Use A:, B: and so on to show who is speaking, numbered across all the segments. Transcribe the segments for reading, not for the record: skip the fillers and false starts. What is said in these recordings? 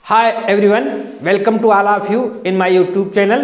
A: Hi everyone, welcome to all of you in my YouTube channel.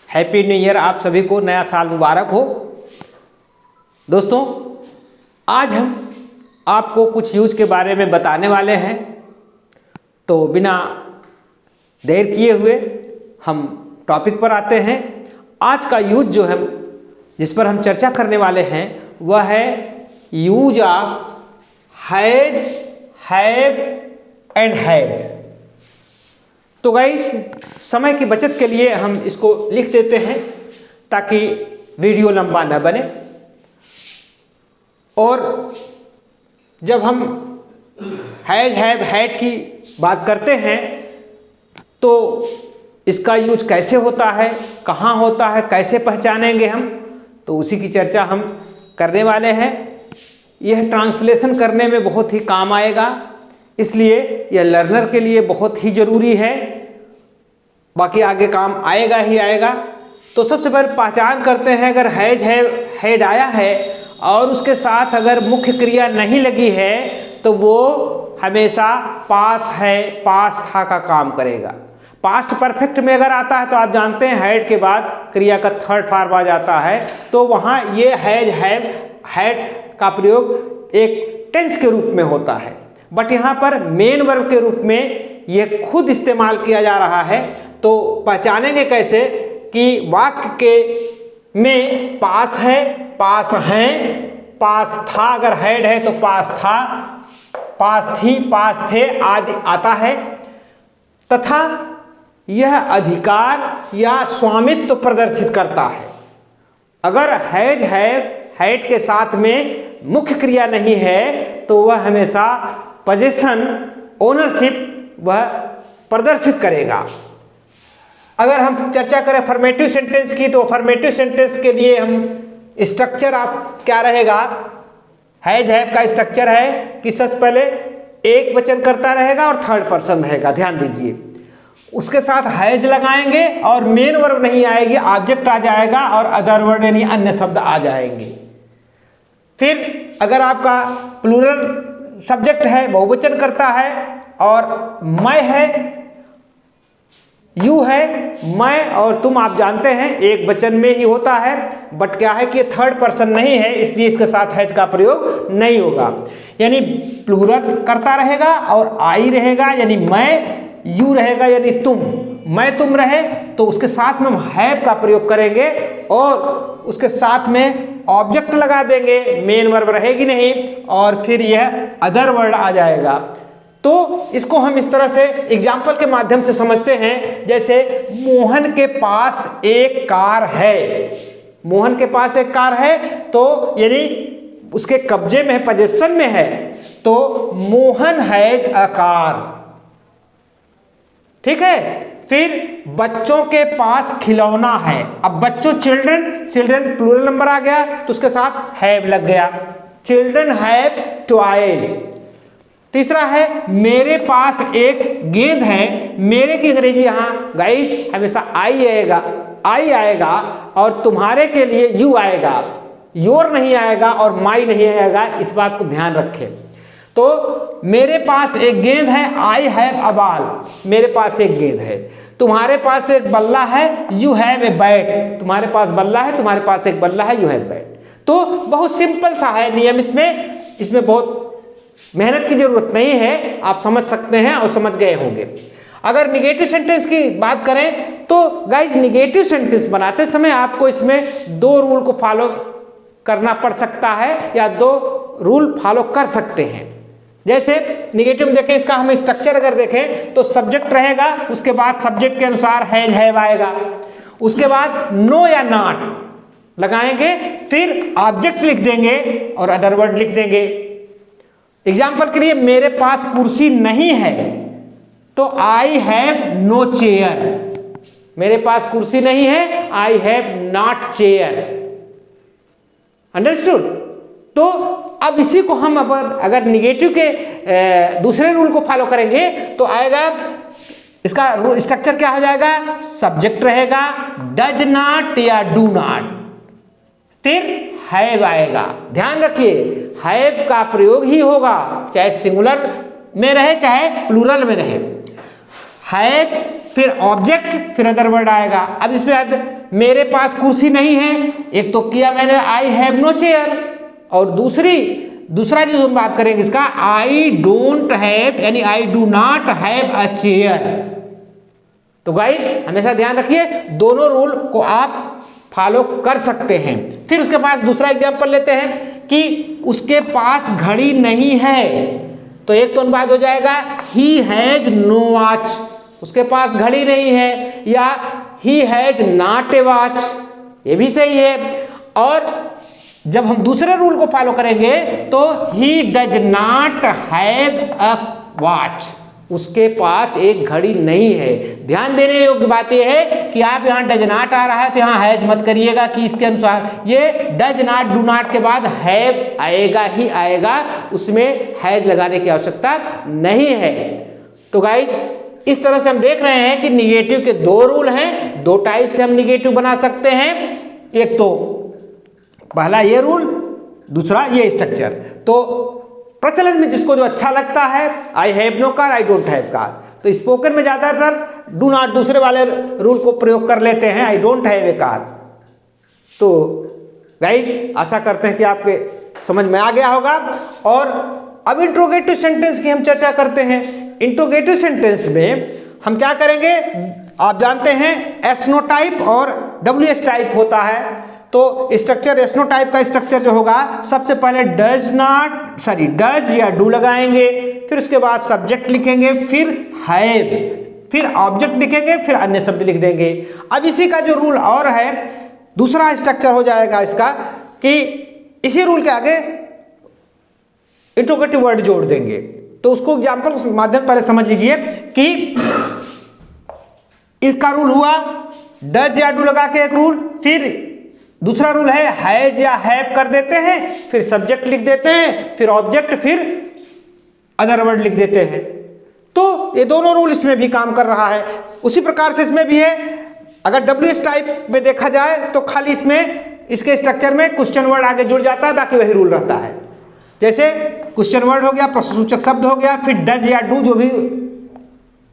A: Happy new year. आप सभी को नया साल मुबारक हो। दोस्तों, आज हम आपको कुछ यूज के बारे में बताने वाले हैं, तो बिना देर किए हुए हम टॉपिक पर आते हैं। आज का यूज जो है जिस पर हम चर्चा करने वाले हैं वह है use of has, have and had. तो गाइस, समय की बचत के लिए हम इसको लिख देते हैं ताकि वीडियो लंबा न बने। और जब हम हैज, हैव, हैड की बात करते हैं तो इसका यूज कैसे होता है, कहाँ होता है, कैसे पहचानेंगे हम, तो उसी की चर्चा हम करने वाले हैं। यह ट्रांसलेशन करने में बहुत ही काम आएगा, इसलिए यह लर्नर के लिए बहुत ही ज़रूरी है। बाकी आगे काम आएगा ही आएगा। तो सबसे पहले पहचान करते हैं, अगर हैज, हैव, हैड आया है और उसके साथ अगर मुख्य क्रिया नहीं लगी है तो वो हमेशा पास है, पास था का काम करेगा। पास्ट परफेक्ट में अगर आता है तो आप जानते हैं हैड के बाद क्रिया का थर्ड फॉर्म आ जाता है, तो वहाँ ये हैज, हैव, हैड का प्रयोग एक टेंस के रूप में होता है। बट यहाँ पर मेन वर्ब के रूप में ये खुद इस्तेमाल किया जा रहा है। तो पहचानेंगे कैसे कि वाक्य के में पास है, पास हैं, पास था अगर हैड है तो पास था, पास थी, पास थे आदि आता है, तथा यह अधिकार या स्वामित्व प्रदर्शित करता है। अगर हैज, हैव, हैड के साथ में मुख्य क्रिया नहीं है तो वह हमेशा पोजीशन, ओनरशिप वह प्रदर्शित करेगा। अगर हम चर्चा करें फॉर्मेटिव सेंटेंस की, तो फॉर्मेटिव सेंटेंस के लिए हम स्ट्रक्चर ऑफ क्या रहेगा, हैज, हैव का स्ट्रक्चर है कि सबसे पहले एक वचन करता रहेगा और थर्ड पर्सन रहेगा। ध्यान दीजिए, उसके साथ हैज लगाएंगे और मेन वर्ब नहीं आएगी, ऑब्जेक्ट आ जाएगा और अदर वर्ड यानी अन्य शब्द आ जाएंगे। फिर अगर आपका प्लूरल सब्जेक्ट है, बहुवचन करता है और मैं है, यू है, मैं और तुम आप जानते हैं एक वचन में ही होता है, बट क्या है कि थर्ड पर्सन नहीं है, इसलिए इसके साथ हैज का प्रयोग नहीं होगा। यानी प्लूरल करता रहेगा और आई रहेगा यानी मैं, यू रहेगा यानी तुम, मैं तुम रहे तो उसके साथ में हम हैव का प्रयोग करेंगे और उसके साथ में ऑब्जेक्ट लगा देंगे, मेन वर्ब रहेगी नहीं और फिर यह अदर वर्ड आ जाएगा। तो इसको हम इस तरह से एग्जाम्पल के माध्यम से समझते हैं। जैसे मोहन के पास एक कार है, मोहन के पास एक कार है तो यानी उसके कब्जे में है, पोजीशन में है, तो मोहन हैज अ कार। ठीक है। फिर बच्चों के पास खिलौना है। अब बच्चों चिल्ड्रन, चिल्ड्रन प्लूरल नंबर आ गया तो उसके साथ हैव लग गया, चिल्ड्रन हैव टॉयज। तीसरा है मेरे पास एक गेंद है। मेरे की अंग्रेजी यहाँ गाइस हमेशा आई आएगा, आई आएगा और तुम्हारे के लिए यू आएगा, योर नहीं आएगा और माई नहीं आएगा, इस बात को ध्यान रखें। तो मेरे पास एक गेंद है, आई हैव अ बॉल, मेरे पास एक गेंद है। तुम्हारे पास एक बल्ला है, यू हैव ए बैट, तुम्हारे पास बल्ला है, तुम्हारे पास एक बल्ला है, यू हैव बैट। तो बहुत सिंपल सा है नियम, इसमें बहुत मेहनत की जरूरत नहीं है, आप समझ सकते हैं और समझ गए होंगे। अगर निगेटिव सेंटेंस की बात करें तो गाइज निगेटिव सेंटेंस बनाते समय आपको इसमें दो रूल को फॉलो करना पड़ सकता है या दो रूल फॉलो कर सकते हैं। जैसे निगेटिव में देखें, इसका हम स्ट्रक्चर अगर देखें तो सब्जेक्ट रहेगा, उसके बाद सब्जेक्ट के अनुसार हैज, हैव आएगा, उसके बाद नो या नॉट लगाएंगे, फिर ऑब्जेक्ट लिख देंगे और अदर वर्ड लिख देंगे। एग्जाम्पल के लिए मेरे पास कुर्सी नहीं है तो आई हैव नो चेयर, मेरे पास कुर्सी नहीं है, I have not chair. Understood? तो अब इसी को हम अगर निगेटिव के दूसरे रूल को फॉलो करेंगे तो आएगा, इसका स्ट्रक्चर क्या हो जाएगा, सब्जेक्ट रहेगा डज नॉट या डू नॉट, फिर हैव आएगा। ध्यान रखिए हैव का प्रयोग ही होगा, चाहे सिंगुलर में रहे चाहे प्लूरल में रहे। हैव फिर ऑब्जेक्ट फिर अदर वर्ड आएगा। अब इसमें मेरे पास कुर्सी नहीं है, एक तो किया मैंने आई हैव नो चेयर, और दूसरा जो हम बात करेंगे इसका आई डोंट हैव यानी I do not have a chair. तो गाइस हमेशा ध्यान रखिए दोनों रूल को आप फॉलो कर सकते हैं। फिर उसके पास दूसरा एग्जांपल लेते हैं कि उसके पास घड़ी नहीं है, तो एक तो बात हो जाएगा ही हैज नो वॉच, उसके पास घड़ी नहीं है, या he has not a watch, ये भी सही है। और जब हम दूसरे रूल को फॉलो करेंगे तो he does not have a watch, उसके पास एक घड़ी नहीं है। ध्यान देने योग्य बात यह है कि आप यहाँ डज नॉट आ रहा है तो यहाँ हैज मत करिएगा कि इसके अनुसार, ये डज नॉट डू नॉट के बाद हैव आएगा ही आएगा, उसमें हैज लगाने की आवश्यकता नहीं है। तो गाइज इस तरह से हम देख रहे हैं कि निगेटिव के दो रूल हैं, दो टाइप से हम निगेटिव बना सकते हैं, एक तो पहला ये रूल, दूसरा ये स्ट्रक्चर। तो प्रचलन में जिसको जो अच्छा लगता है, I have no car, I don't have car, तो स्पोकन में ज्यादातर डू नॉट दूसरे वाले रूल को प्रयोग कर लेते हैं, आई डोंट हैव ए कार। तो गाइज आशा करते हैं कि आपके समझ में आ गया होगा। और अब इंट्रोगेटिव सेंटेंस की हम चर्चा करते हैं। इंट्रोगेटिव सेंटेंस में हम क्या करेंगे, आप जानते हैं एस नो टाइप और डब्ल्यू एस टाइप होता है। तो स्ट्रक्चर एस नो टाइप का स्ट्रक्चर जो होगा, सबसे पहले डज या डू लगाएंगे, फिर उसके बाद सब्जेक्ट लिखेंगे, फिर हैव, फिर ऑब्जेक्ट लिखेंगे, फिर अन्य शब्द लिख देंगे। अब इसी का जो रूल और है, दूसरा स्ट्रक्चर हो जाएगा इसका कि इसी रूल के आगे इंट्रोगेटिव वर्ड जोड़ देंगे। तो उसको एग्जाम्पल के माध्यम पहले समझ लीजिए कि इसका रूल हुआ डज या डू लगा के एक रूल, फिर दूसरा रूल है हैज या हैव कर देते हैं, फिर सब्जेक्ट लिख देते हैं, फिर ऑब्जेक्ट, फिर अदर वर्ड लिख देते हैं। तो ये दोनों रूल इसमें भी काम कर रहा है। उसी प्रकार से इसमें भी है। अगर WS टाइप में देखा जाए तो खाली इसमें इसके स्ट्रक्चर में क्वेश्चन वर्ड आगे जुड़ जाता है, बाकी वही रूल रहता है। जैसे क्वेश्चन वर्ड हो गया, प्रश्नसूचक शब्द हो गया, फिर डज या डू जो भी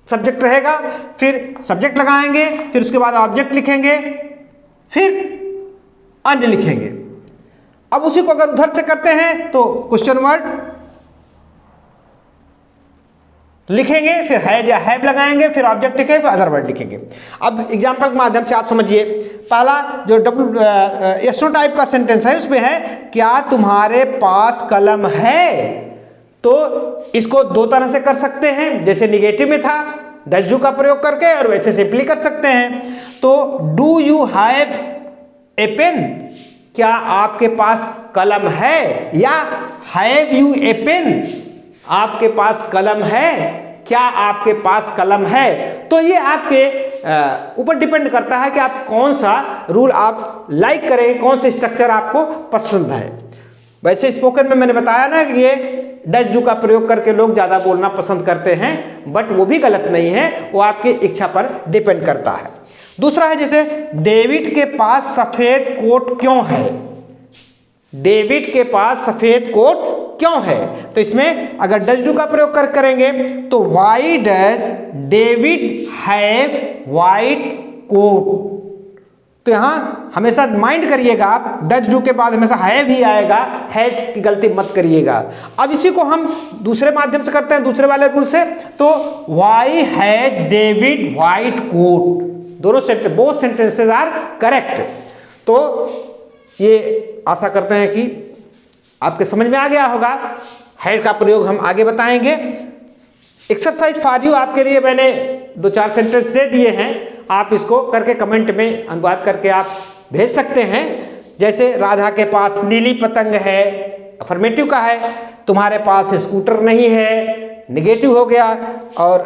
A: सब्जेक्ट रहेगा, फिर सब्जेक्ट लगाएंगे, फिर उसके बाद ऑब्जेक्ट लिखेंगे, फिर अन्य लिखेंगे। अब उसी को अगर उधर से करते हैं तो क्वेश्चन वर्ड लिखेंगे, फिर हैज या हैव लगाएंगे, फिर ऑब्जेक्ट लिखेंगे, फिर अदर वर्ड लिखेंगे। अब एग्जांपल के माध्यम से आप समझिए। पहला जो एस नो टाइप का सेंटेंस है उसमें है क्या तुम्हारे पास कलम है। तो इसको दो तरह से कर सकते हैं, जैसे निगेटिव में था डज डू का प्रयोग करके, और वैसे सिंपली कर सकते हैं। तो do you have a pen, क्या आपके पास कलम है, या हैव यू ए पेन, आपके पास कलम है, क्या आपके पास कलम है। तो ये आपके ऊपर डिपेंड करता है कि आप कौन सा रूल आप लाइक करें, कौन से स्ट्रक्चर आपको पसंद है। वैसे स्पोकन में मैंने बताया ना कि ये डज डू का प्रयोग करके लोग ज़्यादा बोलना पसंद करते हैं, बट वो भी गलत नहीं है, वो आपकी इच्छा पर डिपेंड करता है। दूसरा है जैसे डेविड के पास सफेद कोट क्यों है, डेविड के पास सफेद कोट क्यों है। तो इसमें अगर डज डू का प्रयोग करेंगे तो why does David have white coat. तो यहां हमेशा माइंड करिएगा आप, डज डू के बाद हमेशा हैव ही आएगा, हैज की गलती मत करिएगा। अब इसी को हम दूसरे माध्यम से करते हैं, दूसरे वाले रूल से। तो why has David White quote, दोनों sentence, both sentences are correct. तो ये आशा करते हैं कि आपके समझ में आ गया होगा। हैड का प्रयोग हम आगे बताएंगे। एक्सरसाइज फॉर यू आपके लिए मैंने 2-4 सेंटेंस दे दिए हैं, आप इसको करके कमेंट में अनुवाद करके आप भेज सकते हैं। जैसे राधा के पास नीली पतंग है, अफर्मेटिव का है। तुम्हारे पास स्कूटर नहीं है, निगेटिव हो गया। और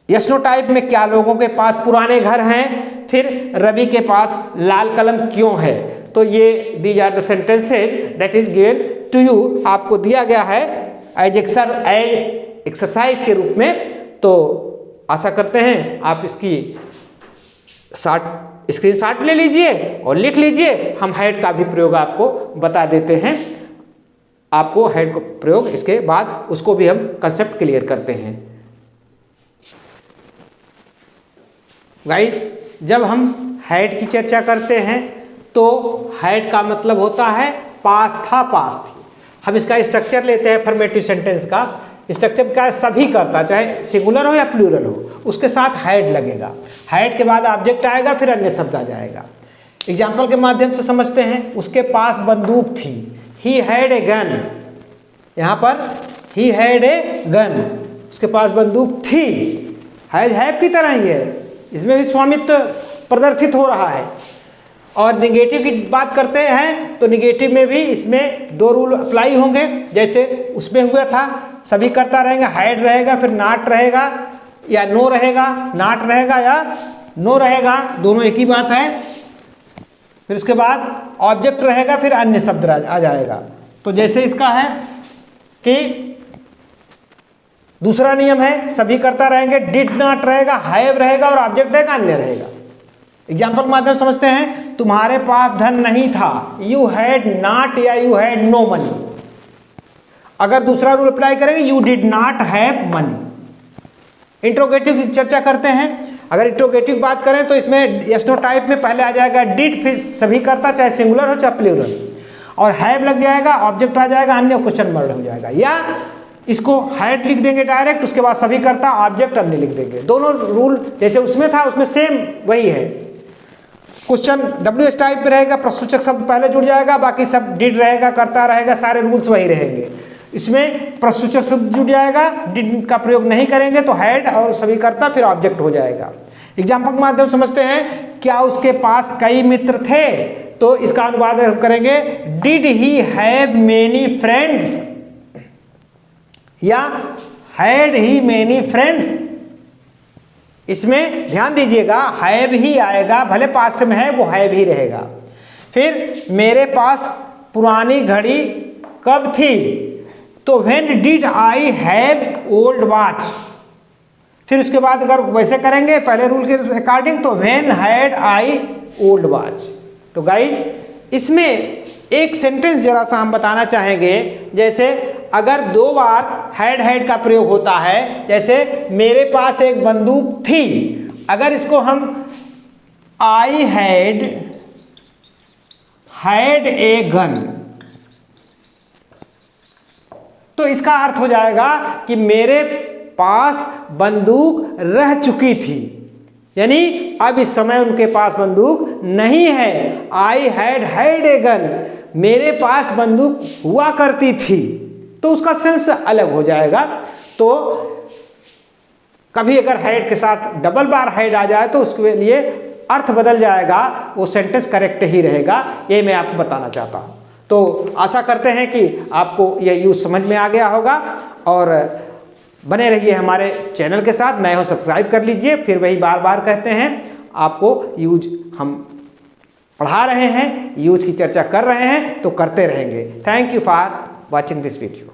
A: यस नो टाइप में क्या लोगों के पास पुराने घर हैं। फिर रवि के पास लाल कलम क्यों है। तो ये these are the sentences that is given to you, आपको दिया गया है एज एक्सरसाइज के रूप में। तो आशा करते हैं आप इसकी स्क्रीनशॉट ले लीजिए और लिख लीजिए। हम हैड का भी प्रयोग आपको बता देते हैं, आपको हैड का प्रयोग इसके बाद उसको भी हम कंसेप्ट क्लियर करते हैं। गाइस जब हम हैड की चर्चा करते हैं तो हैड का मतलब होता है पास था, पास थी। हम इसका स्ट्रक्चर लेते हैं अफर्मेटिव सेंटेंस का। स्ट्रक्चर क्या है? सभी करता, चाहे सिंगुलर हो या प्लूरल हो, उसके साथ हैड लगेगा। हैड के बाद ऑब्जेक्ट आएगा, फिर अन्य शब्द आ जाएगा। एग्जाम्पल के माध्यम से समझते हैं। उसके पास बंदूक थी, ही हैड ए गन। यहाँ पर ही हैड ए गन, उसके पास बंदूक थी, हैज हैव की तरह ही है, इसमें भी स्वामित्व प्रदर्शित हो रहा है। और निगेटिव की बात करते हैं तो निगेटिव में भी इसमें दो रूल अप्लाई होंगे, जैसे उसमें हुआ था, सभी करता रहेंगे, हैड रहेगा, फिर नॉट रहेगा या नो रहेगा, नॉट रहेगा या नो रहेगा, दोनों एक ही बात है। फिर उसके बाद ऑब्जेक्ट रहेगा, फिर अन्य शब्द आ जाएगा। तो जैसे इसका है कि दूसरा नियम है, सभी करता रहेंगे, डिड नॉट रहेगा, हैव रहेगा और ऑब्जेक्ट रहेगा, अन्य रहेगा। एग्जाम्पल के माध्यम समझते हैं। तुम्हारे पास धन नहीं था, यू हैड नॉट या यू हैड नो मनी। अगर दूसरा रूल अप्लाई करेंगे, you did not have money. Interrogative की चर्चा करते हैं। अगर इंट्रोगेटिव की बात करें तो इसमें यस नो टाइप में पहले आ जाएगा डिड, फिर सभी करता, चाहे सिंगुलर हो चाहे प्लूरल, और हैव लग जाएगा, ऑब्जेक्ट आ जाएगा, अन्य क्वेश्चन वर्ड हो जाएगा। या इसको हैड लिख देंगे डायरेक्ट, उसके बाद सभी करता, ऑब्जेक्ट अन्य लिख देंगे। दोनों रूल जैसे उसमें था उसमें सेम वही है। क्वेश्चन WH टाइप में रहेगा, प्रश्नसूचक शब्द पहले जुड़ जाएगा, बाकी सब डिड रहेगा, करता रहेगा, सारे रूल्स वही रहेंगे। इसमें प्रश्नसूचक शब्द जुड़ जाएगा, डिड का प्रयोग नहीं करेंगे तो हैड और सभी करता, फिर ऑब्जेक्ट हो जाएगा। एग्जाम्पल के माध्यम समझते हैं। क्या उसके पास कई मित्र थे? तो इसका अनुवाद हम करेंगे, did he have many friends या हैड ही मेनी फ्रेंड्स। इसमें ध्यान दीजिएगा, हैव ही आएगा, भले पास्ट में है वो हैव ही रहेगा। फिर मेरे पास पुरानी घड़ी कब थी? तो when did I have old watch. फिर उसके बाद अगर वैसे करेंगे पहले रूल के अकॉर्डिंग तो when had I old watch. तो गाइस इसमें एक सेंटेंस जरा सा हम बताना चाहेंगे। जैसे अगर दो बार हैड का प्रयोग होता है, जैसे मेरे पास एक बंदूक थी, अगर इसको हम आई हैड ए गन, तो इसका अर्थ हो जाएगा कि मेरे पास बंदूक रह चुकी थी, यानी अब इस समय उनके पास बंदूक नहीं है। आई हैड ए गन, मेरे पास बंदूक हुआ करती थी, तो उसका सेंस अलग हो जाएगा। तो कभी अगर हैड के साथ डबल बार हैड आ जाए तो उसके लिए अर्थ बदल जाएगा, वो सेंटेंस करेक्ट ही रहेगा। ये मैं आपको बताना चाहता हूँ। तो आशा करते हैं कि आपको यह यूज समझ में आ गया होगा, और बने रहिए हमारे चैनल के साथ। नए हो सब्सक्राइब कर लीजिए। फिर वही बार बार कहते हैं, आपको यूज हम पढ़ा रहे हैं, यूज की चर्चा कर रहे हैं, तो करते रहेंगे। Thank you for watching this video.